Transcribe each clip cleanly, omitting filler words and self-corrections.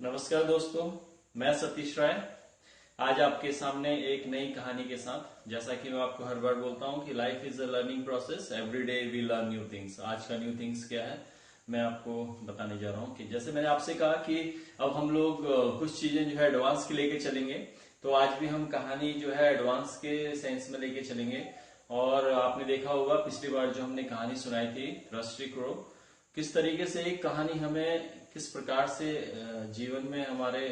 नमस्कार दोस्तों, मैं सतीश राय आज आपके सामने एक नई कहानी के साथ। जैसा कि मैं आपको हर बार बोलता हूं कि life is a learning process, every day we learn new things. आज का न्यू थिंग्स क्या है मैं आपको बताने जा रहा हूं कि जैसे मैंने आपसे कहा कि अब हम लोग कुछ चीजें जो है एडवांस की लेके चलेंगे, तो आज भी हम कहानी जो है एडवांस के सेंस में लेके चलेंगे। और आपने देखा होगा पिछली बार जो हमने कहानी सुनाई थी रस्टी क्रो, किस तरीके से एक कहानी हमें किस प्रकार से जीवन में हमारे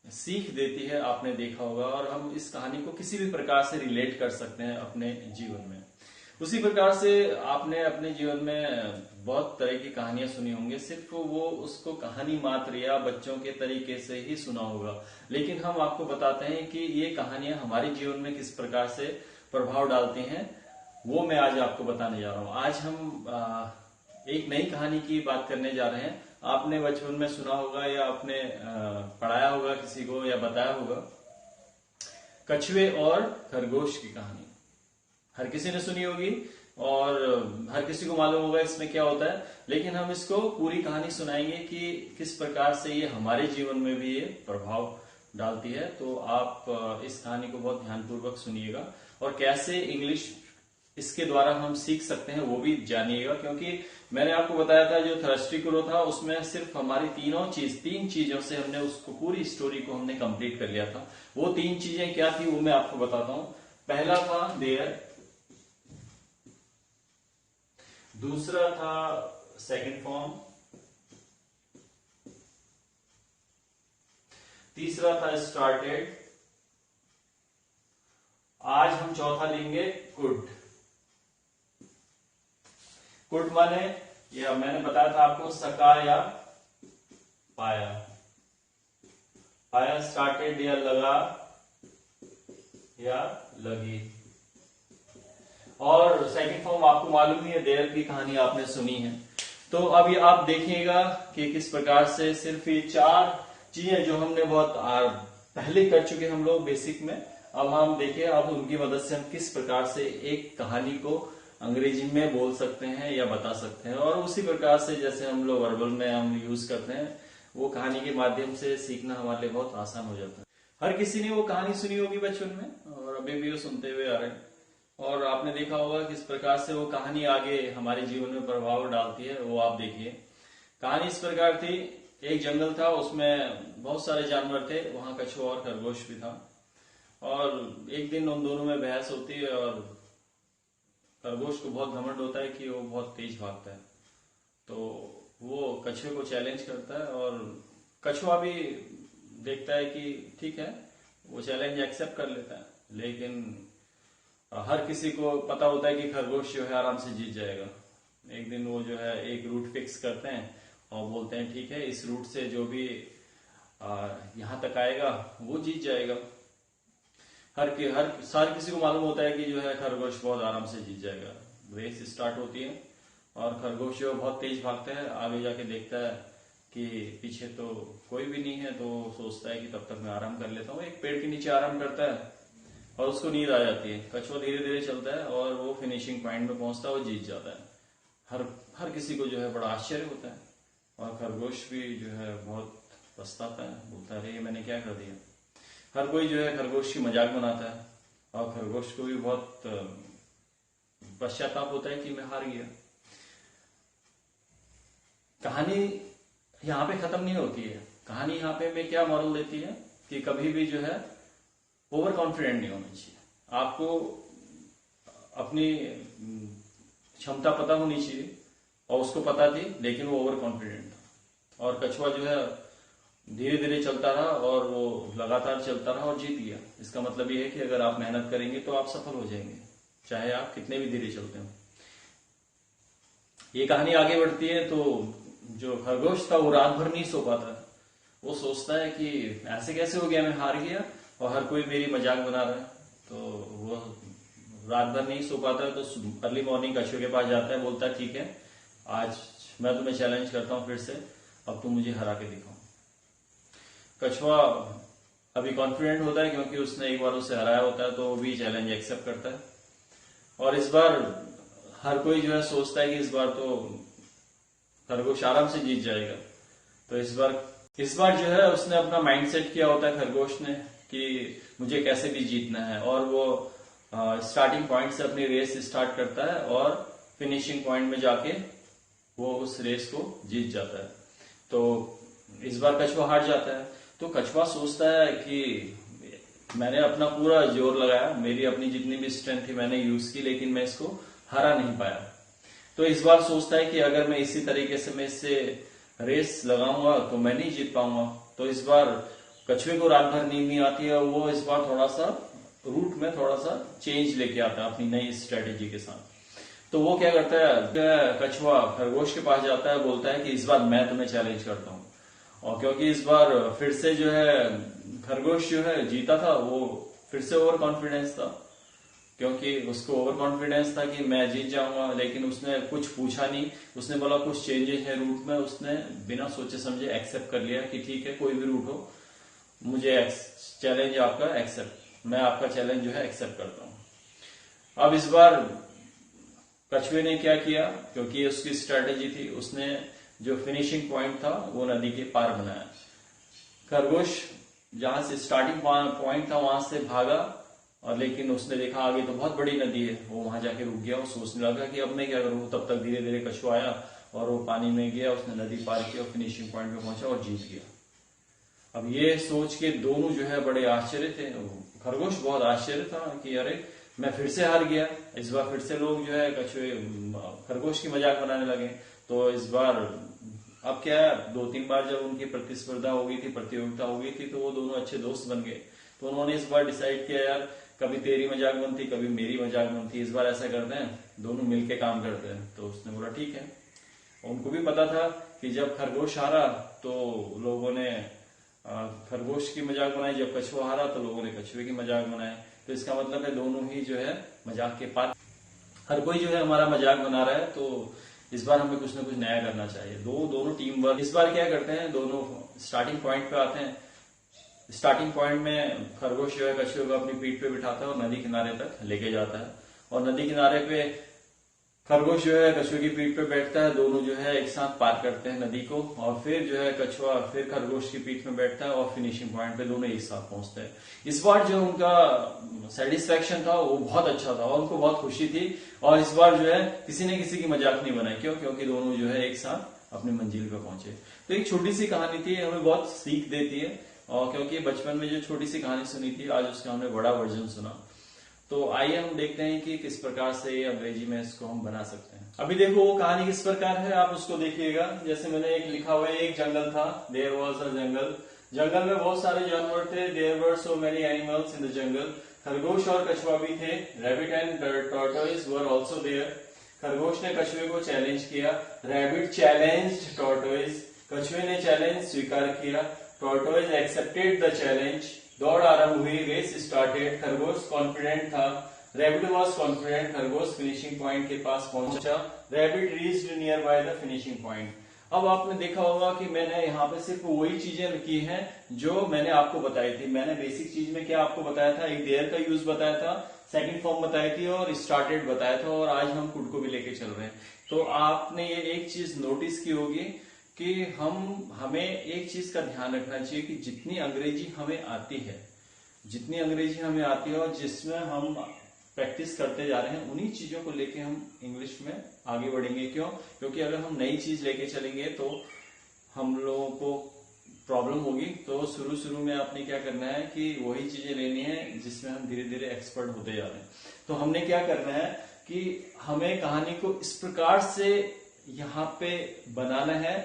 सीख देती है, आपने देखा होगा। और हम इस कहानी को किसी भी प्रकार से रिलेट कर सकते हैं अपने जीवन में। उसी प्रकार से आपने अपने जीवन में बहुत तरह की कहानियां सुनी होंगी, सिर्फ वो उसको कहानी मात्र या बच्चों के तरीके से ही सुना होगा, लेकिन हम आपको बताते हैं कि ये कहानियां हमारे जीवन में किस प्रकार से प्रभाव डालती हैं, वो मैं आज आपको बताने जा रहा हूं। आज हम एक नई कहानी की बात करने जा रहे हैं। आपने बचपन में सुना होगा या आपने पढ़ाया होगा किसी को या बताया होगा, कछुए और खरगोश की कहानी हर किसी ने सुनी होगी और हर किसी को मालूम होगा इसमें क्या होता है। लेकिन हम इसको पूरी कहानी सुनाएंगे कि किस प्रकार से ये हमारे जीवन में भी ये प्रभाव डालती है। तो आप इस कहानी को बहुत ध्यानपूर्वक सुनिएगा और कैसे इंग्लिश इसके द्वारा हम सीख सकते हैं वो भी जानिएगा। क्योंकि मैंने आपको बताया था जो थर्स्टी क्रो था उसमें सिर्फ हमारी तीन चीजों से हमने उसको पूरी स्टोरी को हमने कंप्लीट कर लिया था। वो तीन चीजें क्या थी वो मैं आपको बताता हूं। पहला था देयर, दूसरा था सेकंड फॉर्म, तीसरा था स्टार्टेड, आज हम चौथा लेंगे कुड। कुड माने या मैंने बताया था आपको सका या पाया, पाया स्टार्टेड या लगा या लगी। और सेकंड फॉर्म आपको मालूम ही है, देयर की कहानी आपने सुनी है। तो अभी आप देखिएगा कि किस प्रकार से सिर्फ ये चार चीजें जो हमने बहुत पहले कर चुके हम लोग बेसिक में, अब हम देखिए अब उनकी मदद से हम किस प्रकार से एक कहानी को अंग्रेजी में बोल सकते हैं या बता सकते हैं। और उसी प्रकार से जैसे हम लोग वर्बल में हम यूज करते हैं, वो कहानी के माध्यम से सीखना हमारे लिए बहुत आसान हो जाता है। हर किसी ने वो कहानी सुनी होगी बचपन में और अभी भी वो सुनते हुए आ रहे हैं। और आपने देखा होगा किस प्रकार से वो कहानी आगे हमारे जीवन में प्रभाव डालती है, वो आप देखिए। कहानी इस प्रकार थी, एक जंगल था, उसमें बहुत सारे जानवर थे, वहां कछुआ और खरगोश भी था। और एक दिन उन दोनों में बहस होती है और खरगोश को बहुत घमंड होता है कि वो बहुत तेज भागता है। तो वो कछुए को चैलेंज करता है और कछुआ भी देखता है कि ठीक है, वो चैलेंज एक्सेप्ट कर लेता है। लेकिन हर किसी को पता होता है कि खरगोश जो है आराम से जीत जाएगा। एक दिन वो जो है एक रूट फिक्स करते हैं और बोलते हैं ठीक है, इस रूट से जो भी यहां तक आएगा वो जीत जाएगा। हर किसी को मालूम होता है कि जो है खरगोश बहुत आराम से जीत जाएगा। रेस स्टार्ट होती है और खरगोश जो बहुत तेज भागता है, आगे जाके देखता है कि पीछे तो कोई भी नहीं है, तो सोचता है कि तब तक मैं आराम कर लेता हूँ। एक पेड़ के नीचे आराम करता है और उसको नींद आ जाती है। कछुआ धीरे धीरे चलता है और वो फिनिशिंग पॉइंट में पहुंचता है और जीत जाता है। हर किसी को जो है बड़ा आश्चर्य होता है और खरगोश भी जो है बहुत पछताता है, बोलता है अरे ये मैंने क्या कर दिया। हर कोई जो है खरगोश की मजाक बनाता है और खरगोश को भी बहुत पश्चाताप होता है कि मैं हार गया। कहानी यहाँ पे खत्म नहीं होती है। कहानी यहाँ पे मैं क्या मॉरल देती है कि कभी भी जो है ओवर कॉन्फिडेंट नहीं होना चाहिए। आपको अपनी क्षमता पता होनी चाहिए और उसको पता थी, लेकिन वो ओवर कॉन्फिडेंट था। और कछुआ जो है धीरे धीरे चलता रहा और वो लगातार चलता रहा और जीत गया। इसका मतलब ये है कि अगर आप मेहनत करेंगे तो आप सफल हो जाएंगे, चाहे आप कितने भी धीरे चलते हो। ये कहानी आगे बढ़ती है तो जो खरगोश था वो रात भर नहीं सो पाता। वो सोचता है कि ऐसे कैसे हो गया, मैं हार गया और हर कोई मेरी मजाक बना रहा है। तो वो रात भर नहीं सो पाता है, तो अर्ली मॉर्निंग कछुए के पास जाता है, बोलता है ठीक है आज मैं तुम्हें चैलेंज करता हूं फिर से, अब तुम मुझे हरा के दिखाओ। कछुआ अभी कॉन्फिडेंट होता है क्योंकि उसने एक बार उसे हराया होता है, तो वो भी चैलेंज एक्सेप्ट करता है। और इस बार हर कोई जो है सोचता है कि इस बार तो खरगोश आराम से जीत जाएगा। तो इस बार इस बार जो है उसने अपना माइंडसेट किया होता है खरगोश ने कि मुझे कैसे भी जीतना है, और वो स्टार्टिंग पॉइंट से अपनी रेस स्टार्ट करता है और फिनिशिंग पॉइंट में जाके वो उस रेस को जीत जाता है। तो इस बार कछुआ हार जाता है। तो कछुआ सोचता है कि मैंने अपना पूरा जोर लगाया, मेरी अपनी जितनी भी स्ट्रेंथ थी मैंने यूज की, लेकिन मैं इसको हरा नहीं पाया। तो इस बार सोचता है कि अगर मैं इसी तरीके से मैं इससे रेस लगाऊंगा तो मैं नहीं जीत पाऊंगा। तो इस बार कछुए को रात भर नींद नहीं आती है और वो इस बार थोड़ा सा रूट में थोड़ा सा चेंज लेके आता है अपनी नई स्ट्रेटेजी के साथ। तो वो क्या करता है, कछुआ खरगोश के पास जाता है, बोलता है कि इस बार मैं तुम्हें चैलेंज करता हूँ। और क्योंकि इस बार फिर से जो है खरगोश जो है जीता था, वो फिर से ओवर कॉन्फिडेंस था, क्योंकि उसको ओवर कॉन्फिडेंस था कि मैं जीत जाऊंगा। लेकिन उसने कुछ पूछा नहीं, उसने बोला कुछ चेंजेस है रूट में, उसने बिना सोचे समझे एक्सेप्ट कर लिया कि ठीक है कोई भी रूट हो, मुझे चैलेंज आपका एक्सेप्ट, मैं आपका चैलेंज जो है एक्सेप्ट करता हूं। अब इस बार कछुए ने क्या किया, क्योंकि उसकी स्ट्रेटेजी थी, उसने जो फिनिशिंग पॉइंट था वो नदी के पार बनाया। खरगोश जहां से स्टार्टिंग पॉइंट था वहां से भागा, और लेकिन उसने देखा आगे तो बहुत बड़ी नदी है, वो वहां जाके रुक गया और सोचने लगा कि अब मैं क्या करूं। तब तक धीरे धीरे कछुआ आया और वो पानी में गया, उसने नदी पार किया और फिनिशिंग पॉइंट पे पहुंचा और जीत गया। अब ये सोच के दोनों जो है बड़े आश्चर्य थे, खरगोश बहुत आश्चर्य था कि अरे मैं फिर से हार गया। इस बार फिर से लोग जो है कछुए खरगोश की मजाक बनाने लगे। तो इस बार अब क्या है, 2-3 बार जब उनकी प्रतिस्पर्धा हो गई थी, प्रतियोगिता हो गई थी, तो वो दोनों अच्छे दोस्त बन गए। तो उन्होंने इस बार डिसाइड किया यार कभी तेरी मजाक बनती कभी मेरी मजाक बनती, इस बार ऐसा करते हैं दोनों मिलके काम करते हैं। तो उसने बोला ठीक है। उनको भी पता था कि जब खरगोश हारा तो लोगों ने खरगोश की मजाक बनाई, जब कछुआ हारा तो लोगों ने कछुए की मजाक बनाई। तो इसका मतलब है दोनों ही जो है मजाक के पार, हर कोई जो है हमारा मजाक बना रहा है। तो इस बार हमें कुछ ना कुछ नया करना चाहिए। दोनों टीम वर्क। इस बार क्या करते हैं, दोनों स्टार्टिंग पॉइंट पे आते हैं। स्टार्टिंग पॉइंट में खरगोश जो है कछुए को अपनी पीठ पे बिठाता है और नदी किनारे तक लेके जाता है, और नदी किनारे पे खरगोश जो है कछुए की पीठ पे बैठता है, दोनों जो है एक साथ पार करते हैं नदी को, और फिर जो है कछुआ फिर खरगोश की पीठ में बैठता है और फिनिशिंग पॉइंट पे दोनों एक साथ पहुंचते हैं। इस बार जो उनका सेटिस्फेक्शन था वो बहुत अच्छा था और उनको बहुत खुशी थी, और इस बार जो है किसी ने किसी की मजाक नहीं बनाई। क्यों? क्योंकि दोनों जो है एक साथ अपनी मंजिल पे पहुंचे। तो एक छोटी सी कहानी थी, हमें बहुत सीख देती है, और क्योंकि बचपन में जो छोटी सी कहानी सुनी थी आज उसका हमने बड़ा वर्जन सुना। तो आइए हम देखते हैं कि किस प्रकार से अंग्रेजी में इसको हम बना सकते हैं। अभी देखो वो कहानी किस प्रकार है, आप उसको देखिएगा। जैसे मैंने एक लिखा हुआ है, एक जंगल था, देयर वाज अ जंगल। जंगल में बहुत सारे जानवर थे, there were so many animals in the jungle. खरगोश और कछुआ भी थे, rabbit and tortoise were also there. खरगोश ने कछुए को चैलेंज किया, रैबिट चैलेंज्ड टॉर्टोइज। कछुए ने चैलेंज स्वीकार किया, टॉर्टोइज एक्सेप्टेड द चैलेंज। दौड़ आरंभ हुई, रेस स्टार्टेड। खरगोश कॉन्फिडेंट था, रैबिट वॉज कॉन्फिडेंट। खरगोश फिनिशिंग पॉइंट के पास पहुंचा, rabbit reached near by the finishing point. अब आपने देखा होगा कि मैंने यहाँ पे सिर्फ वही चीजें की हैं जो मैंने आपको बताई थी। मैंने बेसिक चीज में क्या आपको बताया था, एक देयर का यूज बताया था, सेकंड फॉर्म बताई थी और स्टार्टेड बताया था, और आज हम कुड को भी लेके चल रहे हैं। तो आपने ये एक चीज नोटिस की होगी कि हमें एक चीज का ध्यान रखना चाहिए कि जितनी अंग्रेजी हमें आती है और जिसमें हम प्रैक्टिस करते जा रहे हैं, उन्हीं चीजों को लेके हम इंग्लिश में आगे बढ़ेंगे। क्यों? क्योंकि अगर हम नई चीज लेके चलेंगे तो हम लोगों को प्रॉब्लम होगी। तो शुरू में आपने क्या करना है कि वही चीजें लेनी है जिसमें हम धीरे धीरे एक्सपर्ट होते जा रहे हैं। तो हमने क्या करना है कि हमें कहानी को इस प्रकार से यहाँ पे बनाना है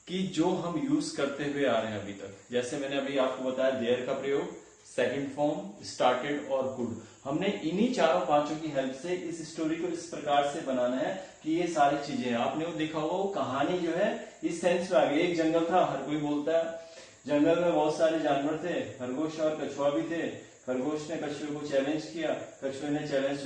कि जो हम यूज करते हुए आ रहे हैं अभी तक। जैसे मैंने अभी आपको बताया देयर का प्रयोग, सेकंड फॉर्म, स्टार्टेड और कुड। हमने इन्हीं चारों पांचों की हेल्प से इस स्टोरी को इस प्रकार से बनाना है कि ये सारी चीजें आपने वो देखा होगा, वो कहानी जो है इस सेंस में आ गई। एक जंगल था, हर कोई बोलता है, जंगल में बहुत सारे जानवर थे, खरगोश और कछुआ भी थे। खरगोश ने कछुए को चैलेंज किया, कछुए ने चैलेंज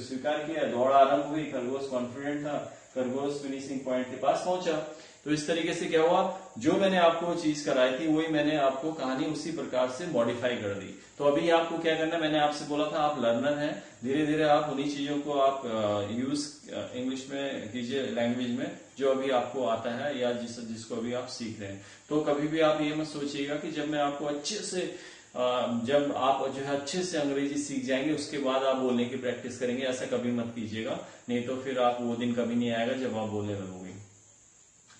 स्वीकार किया, दौड़ आरंभ हुई, खरगोश कॉन्फिडेंट था, खरगोश फिनिशिंग पॉइंट के पास पहुंचा। तो इस तरीके से क्या हुआ, जो मैंने आपको चीज कराई थी वही मैंने आपको कहानी उसी प्रकार से मॉडिफाई कर दी। तो अभी आपको क्या करना है, मैंने आपसे बोला था आप लर्नर हैं, धीरे धीरे आप उन्हीं चीजों को आप यूज इंग्लिश में कीजिए, लैंग्वेज में जो अभी आपको आता है या जिसको अभी आप सीख रहे हैं। तो कभी भी आप ये मत सोचिएगा कि जब मैं आपको अच्छे से जब आप जो है अच्छे से अंग्रेजी सीख जाएंगे उसके बाद आप बोलने की प्रैक्टिस करेंगे, ऐसा कभी मत कीजिएगा, नहीं तो फिर आप वो दिन कभी नहीं आएगा जब आप बोलने लगोगे।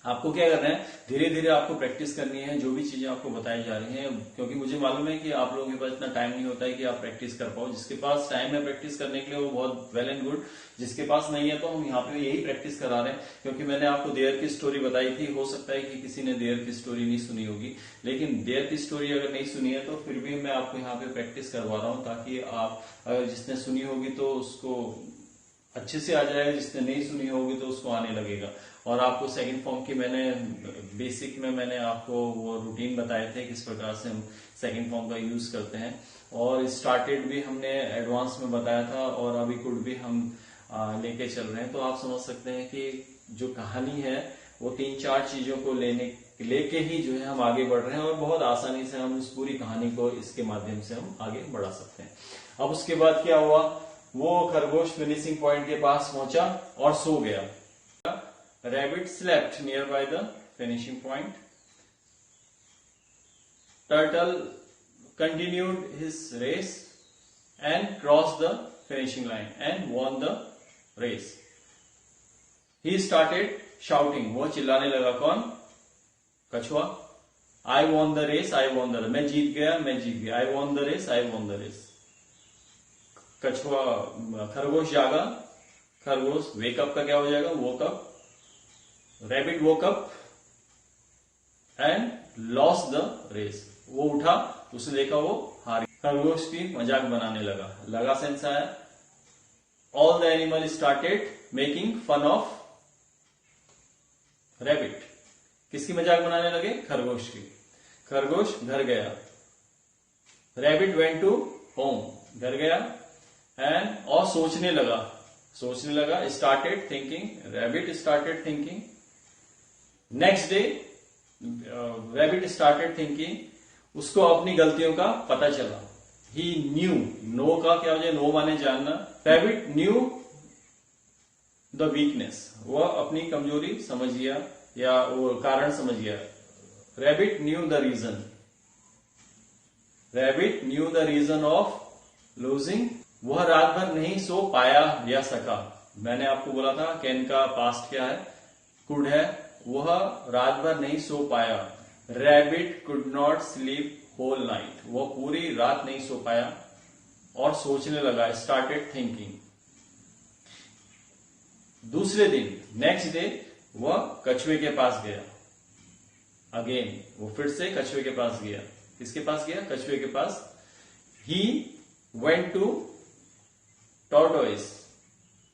आपको क्या करना है, धीरे धीरे आपको प्रैक्टिस करनी है जो भी चीजें आपको बताई जा रही हैं, क्योंकि मुझे मालूम है कि आप लोगों के पास इतना टाइम नहीं होता है कि आप प्रैक्टिस कर पाओ। जिसके पास टाइम है प्रैक्टिस करने के लिए वो बहुत वेल एंड गुड, जिसके पास नहीं है तो हम यहाँ पे यही प्रैक्टिस करा रहे हैं। क्योंकि मैंने आपको देयर की स्टोरी बताई थी, हो सकता है कि किसी ने देयर की स्टोरी नहीं सुनी होगी, लेकिन देयर की स्टोरी अगर नहीं सुनी है तो फिर भी मैं आपको यहाँ पे प्रैक्टिस करवा रहा हूँ, ताकि आप अगर जिसने सुनी होगी तो उसको अच्छे से आ जाएगा, जिसने नहीं सुनी होगी तो उसको आने लगेगा। और आपको सेकंड फॉर्म की मैंने बेसिक में मैंने आपको वो रूटीन बताए थे किस प्रकार से हम सेकंड फॉर्म का यूज करते हैं, और स्टार्टेड भी हमने एडवांस में बताया था, और अभी कुड भी हम लेके चल रहे हैं। तो आप समझ सकते हैं कि जो कहानी है वो 3-4 चीजों को लेके ही जो है हम आगे बढ़ रहे हैं, और बहुत आसानी से हम उस पूरी कहानी को इसके माध्यम से हम आगे बढ़ा सकते हैं। अब उसके बाद क्या हुआ, वो खरगोश फिनिशिंग पॉइंट के पास पहुंचा और सो गया। Rabbit slept nearby the finishing point. Turtle continued his race and crossed the finishing line and won the race. He started shouting. वो चिल्लाने लगा, कौन? कछुआ। I won the race, I won the race. मैं जीत गया, मैं जीत गया। I won the race, I won the race. कछुआ, खरगोश जागा, खरगोश वेकअप का क्या हो जाएगा, woke up. Rabbit woke up and lost the race. वो उठा, उसने देखा वो हार गया। खरगोश की मजाक बनाने लगा सेंस आया। All the animals started making fun of rabbit. किसकी मजाक बनाने लगे, खरगोश की। खरगोश घर गया। Rabbit went to home. घर गया and और सोचने लगा। Started thinking. Rabbit started thinking. Next day rabbit started thinking, उसको अपनी गलतियों का पता चला। ही न्यू, नो का क्या हो जाए, नो माने जानना। रैबिट न्यू द वीकनेस, वह अपनी कमजोरी समझ गया या वो कारण समझ गया। Rabbit knew the reason, rabbit knew the reason of losing, वह रात भर नहीं सो पाया या सका। मैंने आपको बोला था कैन का पास्ट क्या है, कुड है। वह रात भर नहीं सो पाया। Rabbit could not sleep whole night, वह पूरी रात नहीं सो पाया और सोचने लगा। Started thinking. दूसरे दिन, नेक्स्ट डे, वह कछुए के पास गया। अगेन वो फिर से कछुए के पास गया। किसके पास गया, कछुए के पास। ही वेंट टू टॉर्टोइस,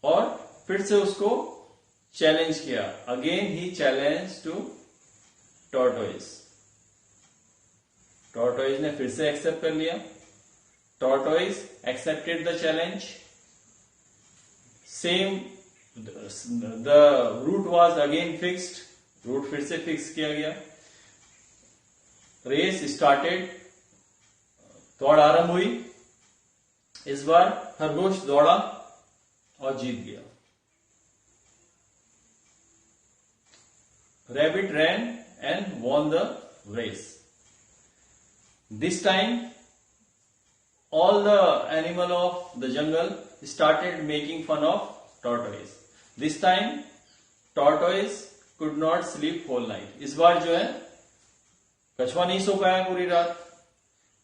और फिर से उसको चैलेंज किया। Again he challenge to tortoise. Tortoise ने फिर से एक्सेप्ट कर लिया। Tortoise accepted the challenge. Same, the route was again fixed, route फिर से फिक्स किया गया। रेस स्टार्टेड, दौड़ आरंभ हुई। इस बार खरगोश दौड़ा और जीत गया। Rabbit ran and won the race. This time, all the animal of the jungle started making fun of tortoise. This time, tortoise could not sleep whole night. इस बार जो है कछुआ नहीं सो पाया पूरी रात।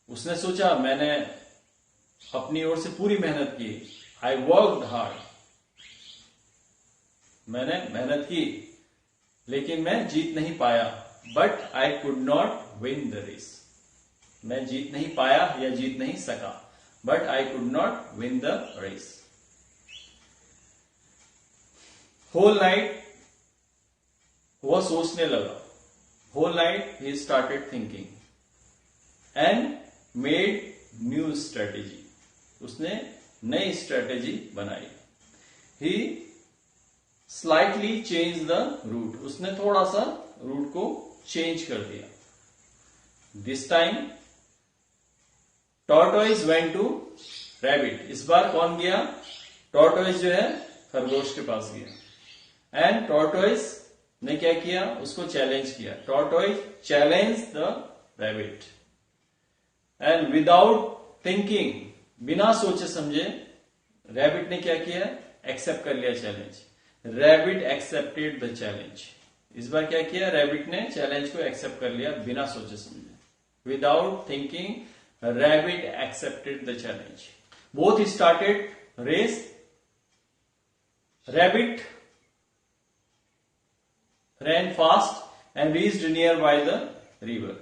उसने सोचा मैंने अपनी ओर से पूरी मेहनत की। I worked hard. मैंने मेहनत की लेकिन मैं जीत नहीं पाया। But I could not win the race, मैं जीत नहीं पाया या जीत नहीं सका। But I could not win the race. Whole night वह सोचने लगा। Whole night he started thinking and made new strategy, उसने नई स्ट्रेटेजी बनाई। He slightly change the route, उसने थोड़ा सा रूट को चेंज कर दिया। This time tortoise went to rabbit. इस बार कौन गया? टॉर्टोइज जो है खरगोश के पास गया। एंड टॉर्टोइज ने क्या किया? उसको चैलेंज किया। Tortoise challenge the rabbit and without thinking, बिना सोचे समझे रैबिट ने क्या किया? एक्सेप्ट कर लिया challenge. Rabbit accepted the challenge. इस बार क्या किया? रैबिट ने चैलेंज को एक्सेप्ट कर लिया बिना सोचे समझे। Without thinking rabbit accepted the challenge. Both started race. Rabbit ran fast and reached nearby the river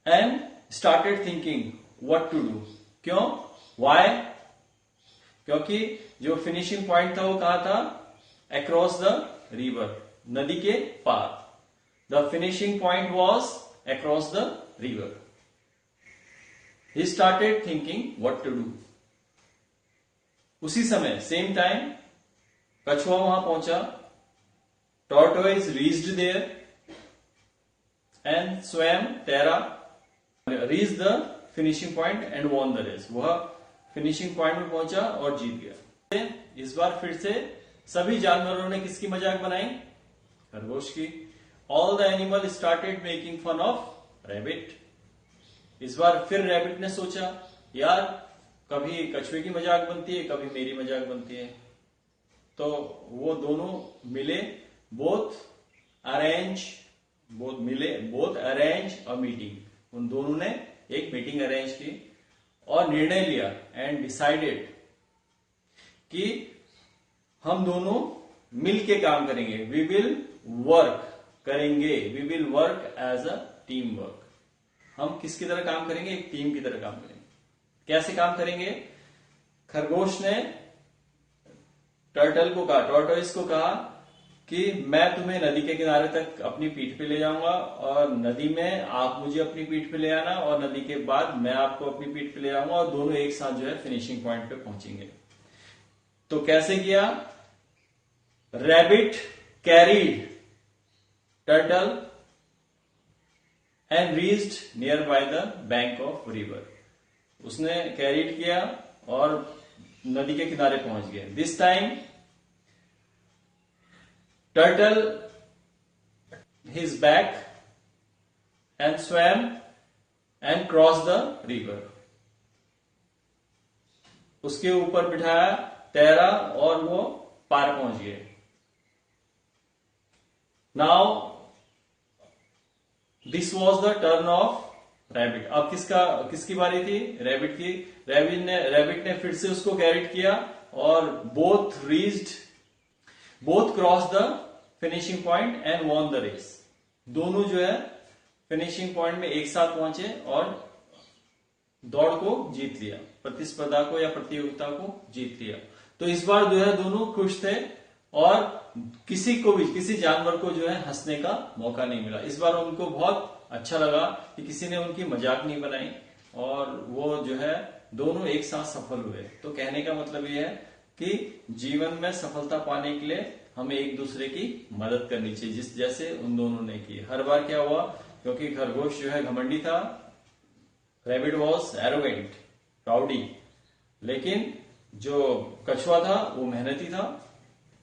and started thinking what to do. क्यों? Why? क्योंकि जो फिनिशिंग पॉइंट था वो कहां था? अक्रॉस द रिवर, नदी के पार। The finishing point was across the river. He started thinking what to do. उसी समय सेम टाइम कछुआ वहां पहुंचा। Tortoise reached there and swam, तैरा, reached the finishing point and won the race. वह फिनिशिंग पॉइंट में पहुंचा और जीत गया। इस बार फिर से सभी जानवरों ने किसकी मजाक बनाई? खरगोश की। All the animals started making fun of rabbit. इस बार फिर रैबिट ने सोचा, यार कभी कछुए की मजाक बनती है, कभी मेरी मजाक बनती है। तो वो दोनों मिले, बोथ अरेंज अ मीटिंग। उन दोनों ने एक मीटिंग अरेंज की और निर्णय लिया एंड डिसाइडेड कि हम दोनों मिलके काम करेंगे। वी विल वर्क करेंगे, we will work as a team work. हम किसकी तरह काम करेंगे? एक टीम की तरह काम करेंगे। कैसे काम करेंगे? खरगोश ने टर्टल को कहा, टॉर्टोइस को कहा कि मैं तुम्हें नदी के किनारे तक अपनी पीठ पे ले जाऊंगा और नदी में आप मुझे अपनी पीठ पे ले आना और नदी के बाद मैं आपको अपनी पीठ पे ले आऊंगा और दोनों एक साथ जो है फिनिशिंग पॉइंट पे पहुंचेंगे। तो कैसे किया? Rabbit carried turtle and reached near by the bank of river. उसने कैरीड किया और नदी के किनारे पहुंच गया। This time Turtle his back and swam and crossed the river. उसके ऊपर बिठाया, तैरा और वो पार पहुंच गए। Now this was the turn of rabbit. अब किसकी बारी थी? रैबिट की। रैबिट ने फिर से उसको कैरिड किया और both cross the finishing point and won the race. दोनों जो है फिनिशिंग पॉइंट में एक साथ पहुंचे और दौड़ को जीत लिया, प्रतिस्पर्धा को या प्रतियोगिता को जीत लिया। तो इस बार जो है दोनों खुश थे और किसी जानवर को जो है हंसने का मौका नहीं मिला। इस बार उनको बहुत अच्छा लगा कि किसी ने उनकी मजाक नहीं बनाई और वो जो है दोनों एक साथ सफल हुए। तो कहने का मतलब ये है कि जीवन में सफलता पाने के लिए हमें एक दूसरे की मदद करनी चाहिए, जैसे उन दोनों ने की। हर बार क्या हुआ? क्योंकि खरगोश जो है घमंडी था, रैबिट वॉज एरोगेंट, प्राउडी, लेकिन जो कछुआ था वो मेहनती था।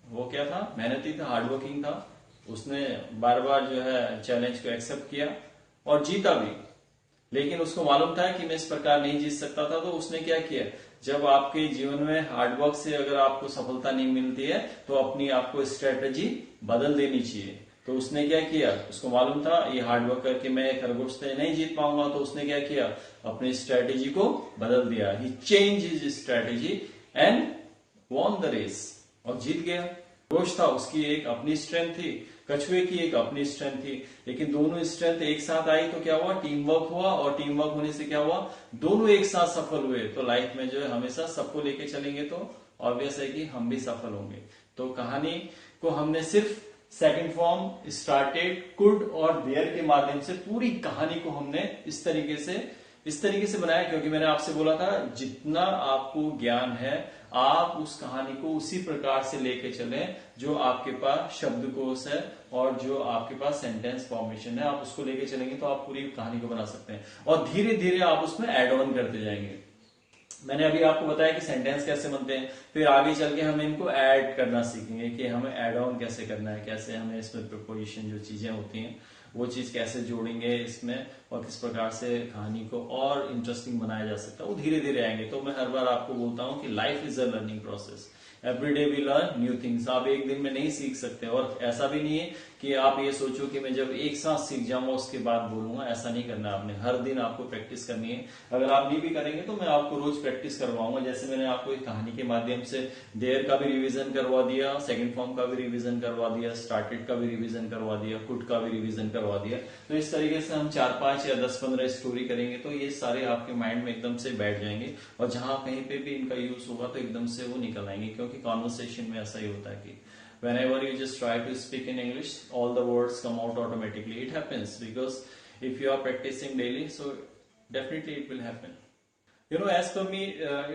वो क्या था? मेहनती था, हार्डवर्किंग था। उसने बार बार जो है चैलेंज को एक्सेप्ट किया और जीता भी। लेकिन उसको मालूम था कि मैं इस प्रकार नहीं जीत सकता था, तो उसने क्या किया? जब आपके जीवन में हार्डवर्क से अगर आपको सफलता नहीं मिलती है तो अपनी आपको स्ट्रेटेजी बदल देनी चाहिए। तो उसने क्या किया? उसको मालूम था ये हार्डवर्क करके मैं खरगोश से नहीं जीत पाऊंगा, तो उसने क्या किया? अपनी स्ट्रेटेजी को बदल दिया। He change his strategy and won the race, और जीत गया। खरगोश था, उसकी एक अपनी स्ट्रेंथ थी, कछुए की एक अपनी स्ट्रेंथ थी, लेकिन दोनों स्ट्रेंथ एक साथ आई तो क्या हुआ? टीम वर्क हुआ, और टीम वर्क होने से क्या हुआ? दोनों एक साथ सफल हुए। तो लाइफ में जो है हमेशा सबको लेके चलेंगे तो ऑब्वियस है कि हम भी सफल होंगे। तो कहानी को हमने सिर्फ सेकंड फॉर्म, स्टार्टेड, कुड और देयर के माध्यम से पूरी कहानी को हमने इस तरीके से बनाया, क्योंकि मैंने आपसे बोला था जितना आपको ज्ञान है आप उस कहानी को उसी प्रकार से लेके चलें जो आपके पास शब्दकोश है और जो आपके पास सेंटेंस फॉर्मेशन है, आप उसको लेके चलेंगे तो आप पूरी कहानी को बना सकते हैं और धीरे धीरे आप उसमें एड ऑन करते जाएंगे। मैंने अभी आपको बताया कि सेंटेंस कैसे बनते हैं, फिर आगे चल के हम इनको ऐड करना सीखेंगे कि हमें ऐड ऑन कैसे करना है, कैसे हमें इसमें प्रीपोजिशन जो चीजें होती हैं वो चीज कैसे जोड़ेंगे इसमें और किस प्रकार से कहानी को और इंटरेस्टिंग बनाया जा सकता है, वो धीरे धीरे आएंगे। तो मैं हर बार आपको बोलता हूँ कि life is a learning process, every day we learn new things. आप एक दिन में नहीं सीख सकते और ऐसा भी नहीं है कि आप ये सोचो कि मैं जब एक साथ सीख जाऊंगा उसके बाद बोलूंगा, ऐसा नहीं करना आपने। हर दिन आपको प्रैक्टिस करनी है। अगर आप नहीं भी करेंगे तो मैं आपको रोज प्रैक्टिस करवाऊंगा। जैसे मैंने आपको एक कहानी के माध्यम से देयर का भी रिवीजन करवा दिया, सेकंड फॉर्म का भी रिवीजन करवा दिया, स्टार्टेड का भी रिवीजन करवा दिया, कुड का भी रिवीजन करवा दिया। तो इस तरीके से हम 4, 5 या 10, 15 स्टोरी करेंगे तो ये सारे आपके माइंड में एकदम से बैठ जाएंगे और जहां कहीं पे भी इनका यूज होगा तो एकदम से वो निकल आएंगे। क्योंकि कॉन्वर्सेशन में ऐसा ही होता है कि whenever you just try to speak in English, all the words come out automatically. It happens because if you are practicing daily, so definitely it will happen. You know, as per me,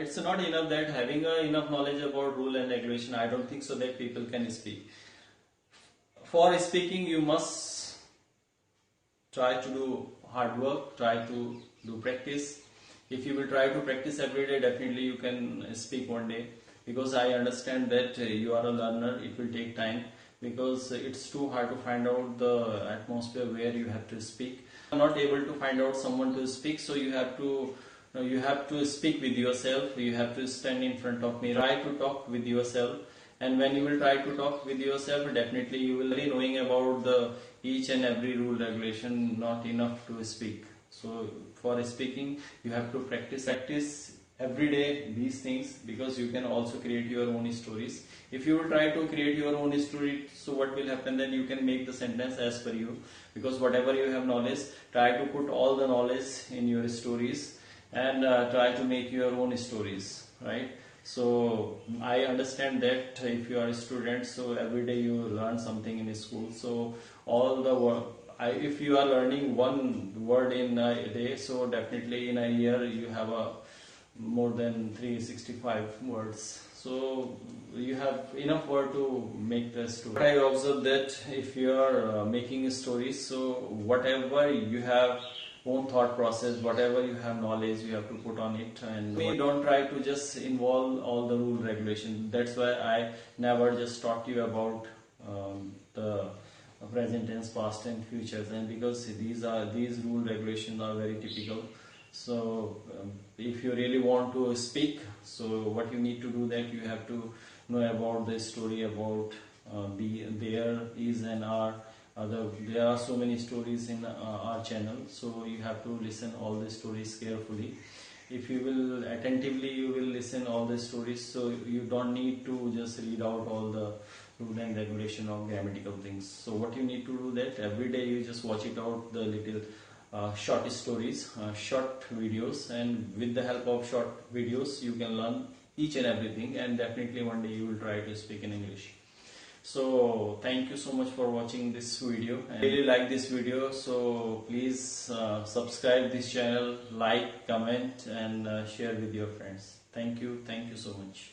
it's not enough that having enough knowledge about rule and regulation. I don't think so that people can speak. For speaking, you must try to do hard work, try to do practice. If you will try to practice every day, definitely you can speak one day. Because I understand that you are a learner, it will take time because it's too hard to find out the atmosphere where you have to speak. You are not able to find out someone to speak, so you have to speak with yourself. You have to stand in front of me, try to talk with yourself, and when you will try to talk with yourself, definitely you will be knowing about the each and every rule regulation. Not enough to speak. So for speaking, you have to practice every day these things, because you can also create your own stories. If you will try to create your own story, so what will happen, then you can make the sentence as per you, because whatever you have knowledge, try to put all the knowledge in your stories and try to make your own stories, right? So I understand that if you are a student, so every day you learn something in school, so all the work, if you are learning one word in a day, so definitely in a year you have a more than 365 words, so you have enough word to make the story. I observed that if you are making stories, so whatever you have own thought process, whatever you have knowledge, you have to put on it, and we don't try to just involve all the rule regulation. That's why I never just taught you about the present tense, past and futures, and because these rule regulations are very typical. So if you really want to speak, so what you need to do, that you have to know about the story about there is and are there are so many stories in our channel, so you have to listen all the stories carefully. If you will attentively, you will listen all the stories, so you don't need to just read out all the rule and regulation or grammatical things. So what you need to do, that every day you just watch it out, the little short stories, short videos, and with the help of short videos you can learn each and everything, and definitely one day you will try to speak in English. So thank you so much for watching this video. I really like this video, so please subscribe this channel, like, comment, and share with your friends. Thank you so much.